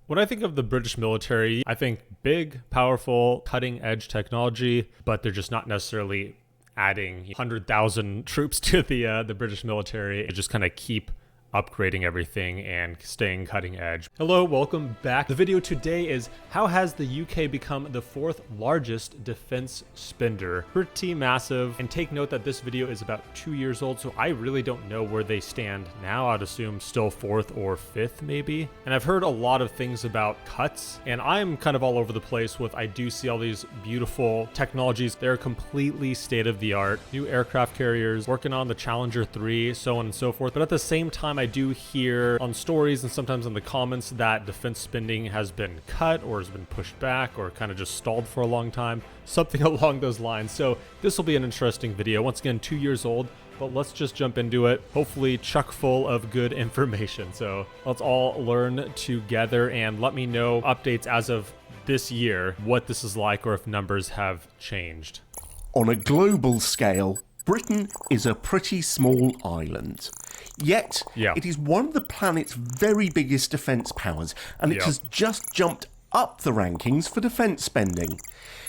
When I think of the British military, I think big, powerful, cutting-edge technology, but they're just not necessarily adding 100,000 troops to the British military. They just kind of keep upgrading everything and staying cutting edge. Hello, welcome back. The video today is how has the UK become the 4th largest defense spender? Pretty massive. And take note that this video is about 2 years old, so I really don't know where they stand now. I'd assume still 4th or 5th maybe. And I've heard a lot of things about cuts, and I'm kind of all over the place with, I do see all these beautiful technologies. They're completely state of the art. New aircraft carriers, working on the Challenger 3, so on and so forth. But at the same time, I do hear on stories and sometimes in the comments that defense spending has been cut or has been pushed back or kind of just stalled for a long time, something along those lines. So this will be an interesting video. Once again, 2 years old, but let's just jump into it. Hopefully chock full of good information. So let's all learn together and let me know updates as of this year, what this is like or if numbers have changed. On a global scale, Britain is a pretty small island. Yet, it is one of the planet's very biggest defence powers, and it has just jumped up the rankings for defence spending.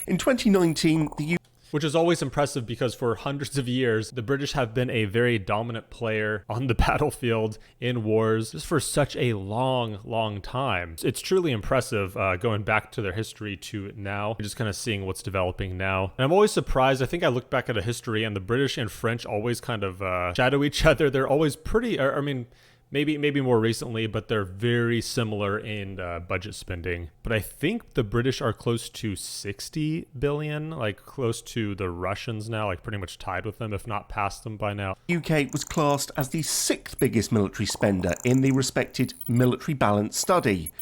In 2019, the UK... Which is always impressive because for hundreds of years, the British have been a very dominant player on the battlefield in wars just for such a long time. It's truly impressive going back to their history to now, just kind of seeing what's developing now. And I'm always surprised. I think I look back at a history and the British and French always kind of shadow each other. They're always pretty, I mean, maybe more recently, but they're very similar in budget spending. But I think the British are close to 60 billion, like close to the Russians now, like pretty much tied with them, if not past them by now. UK was classed as the 6th biggest military spender in the respected military balance study.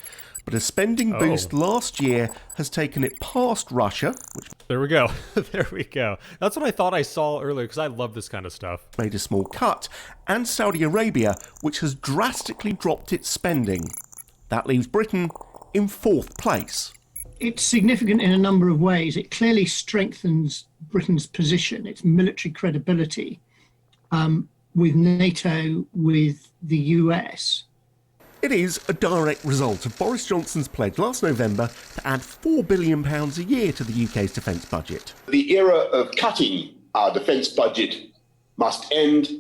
But a spending boost last year has taken it past Russia, which... There we go. There we go. That's what I thought I saw earlier, because I love this kind of stuff. Made a small cut, and Saudi Arabia, which has drastically dropped its spending. That leaves Britain in 4th place. It's significant in a number of ways. It clearly strengthens Britain's position, its military credibility with NATO, with the US. It is a direct result of Boris Johnson's pledge last November to add £4 billion a year to the UK's defence budget. The era of cutting our defence budget must end,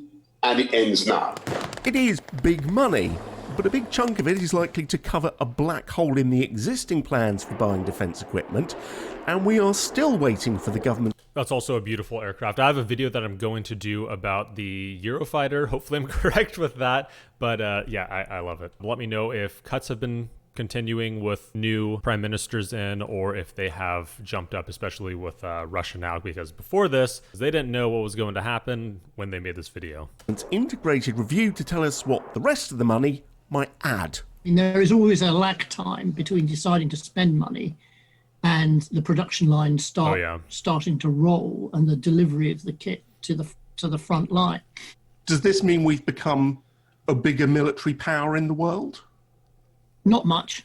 and it ends now. It is big money, but a big chunk of it is likely to cover a black hole in the existing plans for buying defence equipment, and we are still waiting for the government. That's also a beautiful aircraft. I have a video that I'm going to do about the Eurofighter. Hopefully I'm correct with that. But yeah, I love it. Let me know if cuts have been continuing with new prime ministers in, or if they have jumped up, especially with Russia now, because before this, they didn't know what was going to happen when they made this video. It's integrated review to tell us what the rest of the money might add. And there is always a lag time between deciding to spend money and the production line starting to roll and the delivery of the kit to the front line. Does this mean we've become a bigger military power in the world? Not much.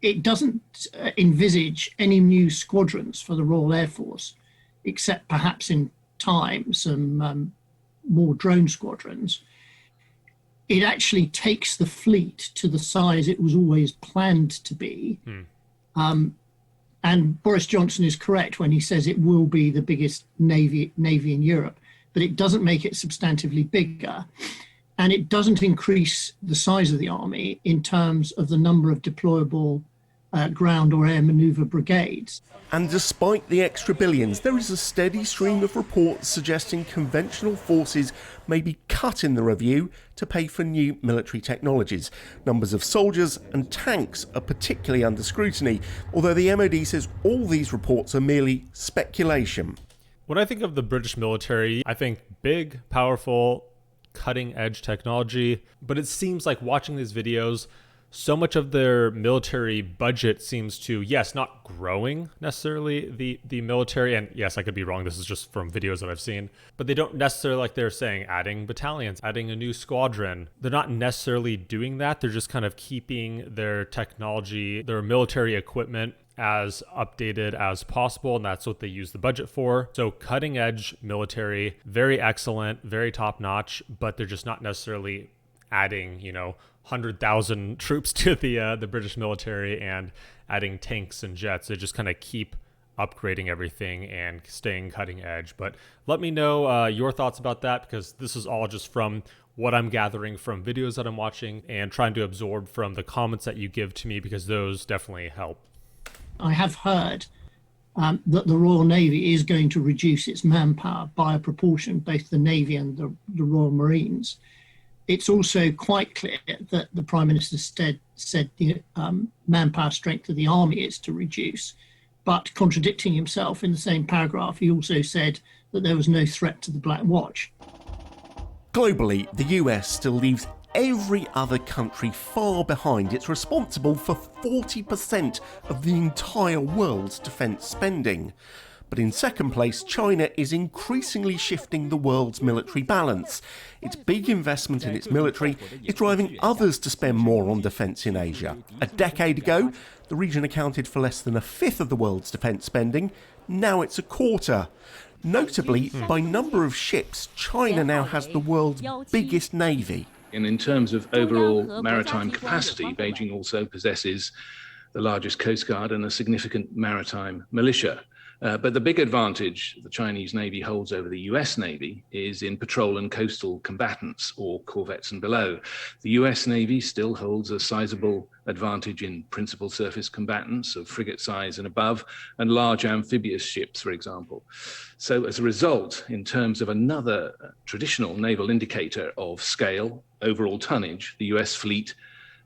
It doesn't envisage any new squadrons for the Royal Air Force, except perhaps in time some more drone squadrons. It actually takes the fleet to the size it was always planned to be. And Boris Johnson is correct when he says it will be the biggest navy in Europe, but it doesn't make it substantively bigger. And it doesn't increase the size of the army in terms of the number of deployable ground or air manoeuvre brigades. And despite the extra billions, there is a steady stream of reports suggesting conventional forces may be cut in the review to pay for new military technologies. Numbers of soldiers and tanks are particularly under scrutiny, although the MOD says all these reports are merely speculation. When I think of the British military, I think big, powerful, cutting-edge technology, but it seems like watching these videos, so much of their military budget seems to, yes, not growing necessarily the military, and yes, I could be wrong, this is just from videos that I've seen, but they don't necessarily, like they're saying, adding battalions, adding a new squadron. They're not necessarily doing that. They're just kind of keeping their technology, their military equipment as updated as possible, and that's what they use the budget for. So cutting edge military, very excellent, very top notch, but they're just not necessarily adding, 100,000 troops to the British military and adding tanks and jets. They just kind of keep upgrading everything and staying cutting edge. But let me know your thoughts about that, because this is all just from what I'm gathering from videos that I'm watching and trying to absorb from the comments that you give to me, because those definitely help. I have heard that the Royal Navy is going to reduce its manpower by a proportion, both the Navy and the Royal Marines. It's also quite clear that the Prime Minister said the manpower strength of the Army is to reduce. But contradicting himself in the same paragraph, he also said that there was no threat to the Black Watch. Globally, the US still leaves every other country far behind. It's responsible for 40% of the entire world's defence spending. But in second place, China is increasingly shifting the world's military balance. Its big investment in its military is driving others to spend more on defence in Asia. A decade ago, the region accounted for less than a fifth of the world's defence spending. Now it's a quarter. Notably, by number of ships, China now has the world's biggest navy. And in terms of overall maritime capacity, Beijing also possesses the largest coast guard and a significant maritime militia. But the big advantage the Chinese Navy holds over the US Navy is in patrol and coastal combatants, or corvettes and below. The US Navy still holds a sizable advantage in principal surface combatants of frigate size and above, and large amphibious ships, for example. So as a result, in terms of another traditional naval indicator of scale, overall tonnage, the US fleet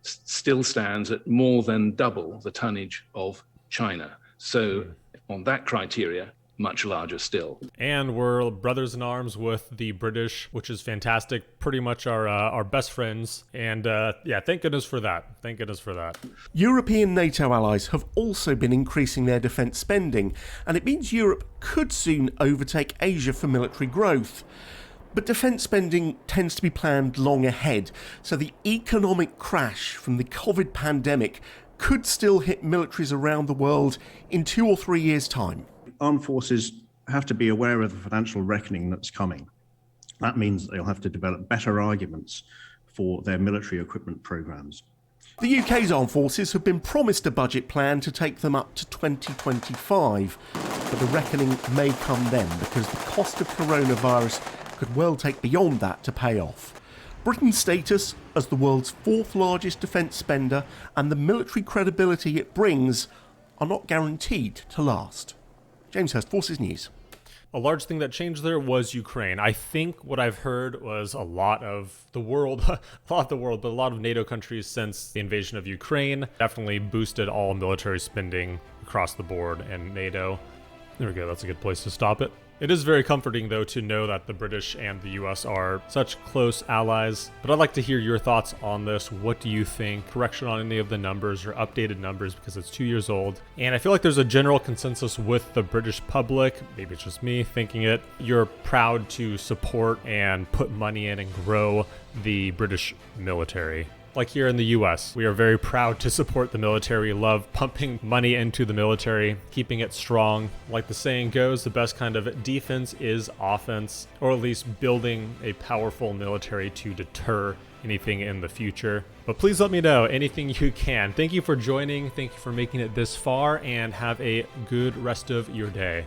still stands at more than double the tonnage of China. So on that criteria, much larger still. And we're brothers in arms with the British, which is fantastic. Pretty much our best friends. And yeah, thank goodness for that. Thank goodness for that. European NATO allies have also been increasing their defence spending, and it means Europe could soon overtake Asia for military growth. But defence spending tends to be planned long ahead, so the economic crash from the COVID pandemic could still hit militaries around the world in 2 or 3 years' time. Armed forces have to be aware of the financial reckoning that's coming. That means they'll have to develop better arguments for their military equipment programmes. The UK's armed forces have been promised a budget plan to take them up to 2025, but the reckoning may come then, because the cost of coronavirus could well take beyond that to pay off. Britain's status as the world's fourth largest defence spender and the military credibility it brings are not guaranteed to last. James Hurst, Forces News. A large thing that changed there was Ukraine. I think what I've heard was a lot of the world, but a lot of NATO countries since the invasion of Ukraine definitely boosted all military spending across the board in NATO. There we go, that's a good place to stop it. It is very comforting, though, to know that the British and the US are such close allies. But I'd like to hear your thoughts on this. What do you think? Correction on any of the numbers or updated numbers, because it's 2 years old. And I feel like there's a general consensus with the British public, maybe it's just me thinking it, you're proud to support and put money in and grow the British military. Like here in the US, we are very proud to support the military, love pumping money into the military, keeping it strong. Like the saying goes, the best kind of defense is offense, or at least building a powerful military to deter anything in the future. But please let me know anything you can. Thank you for joining. Thank you for making it this far, and have a good rest of your day.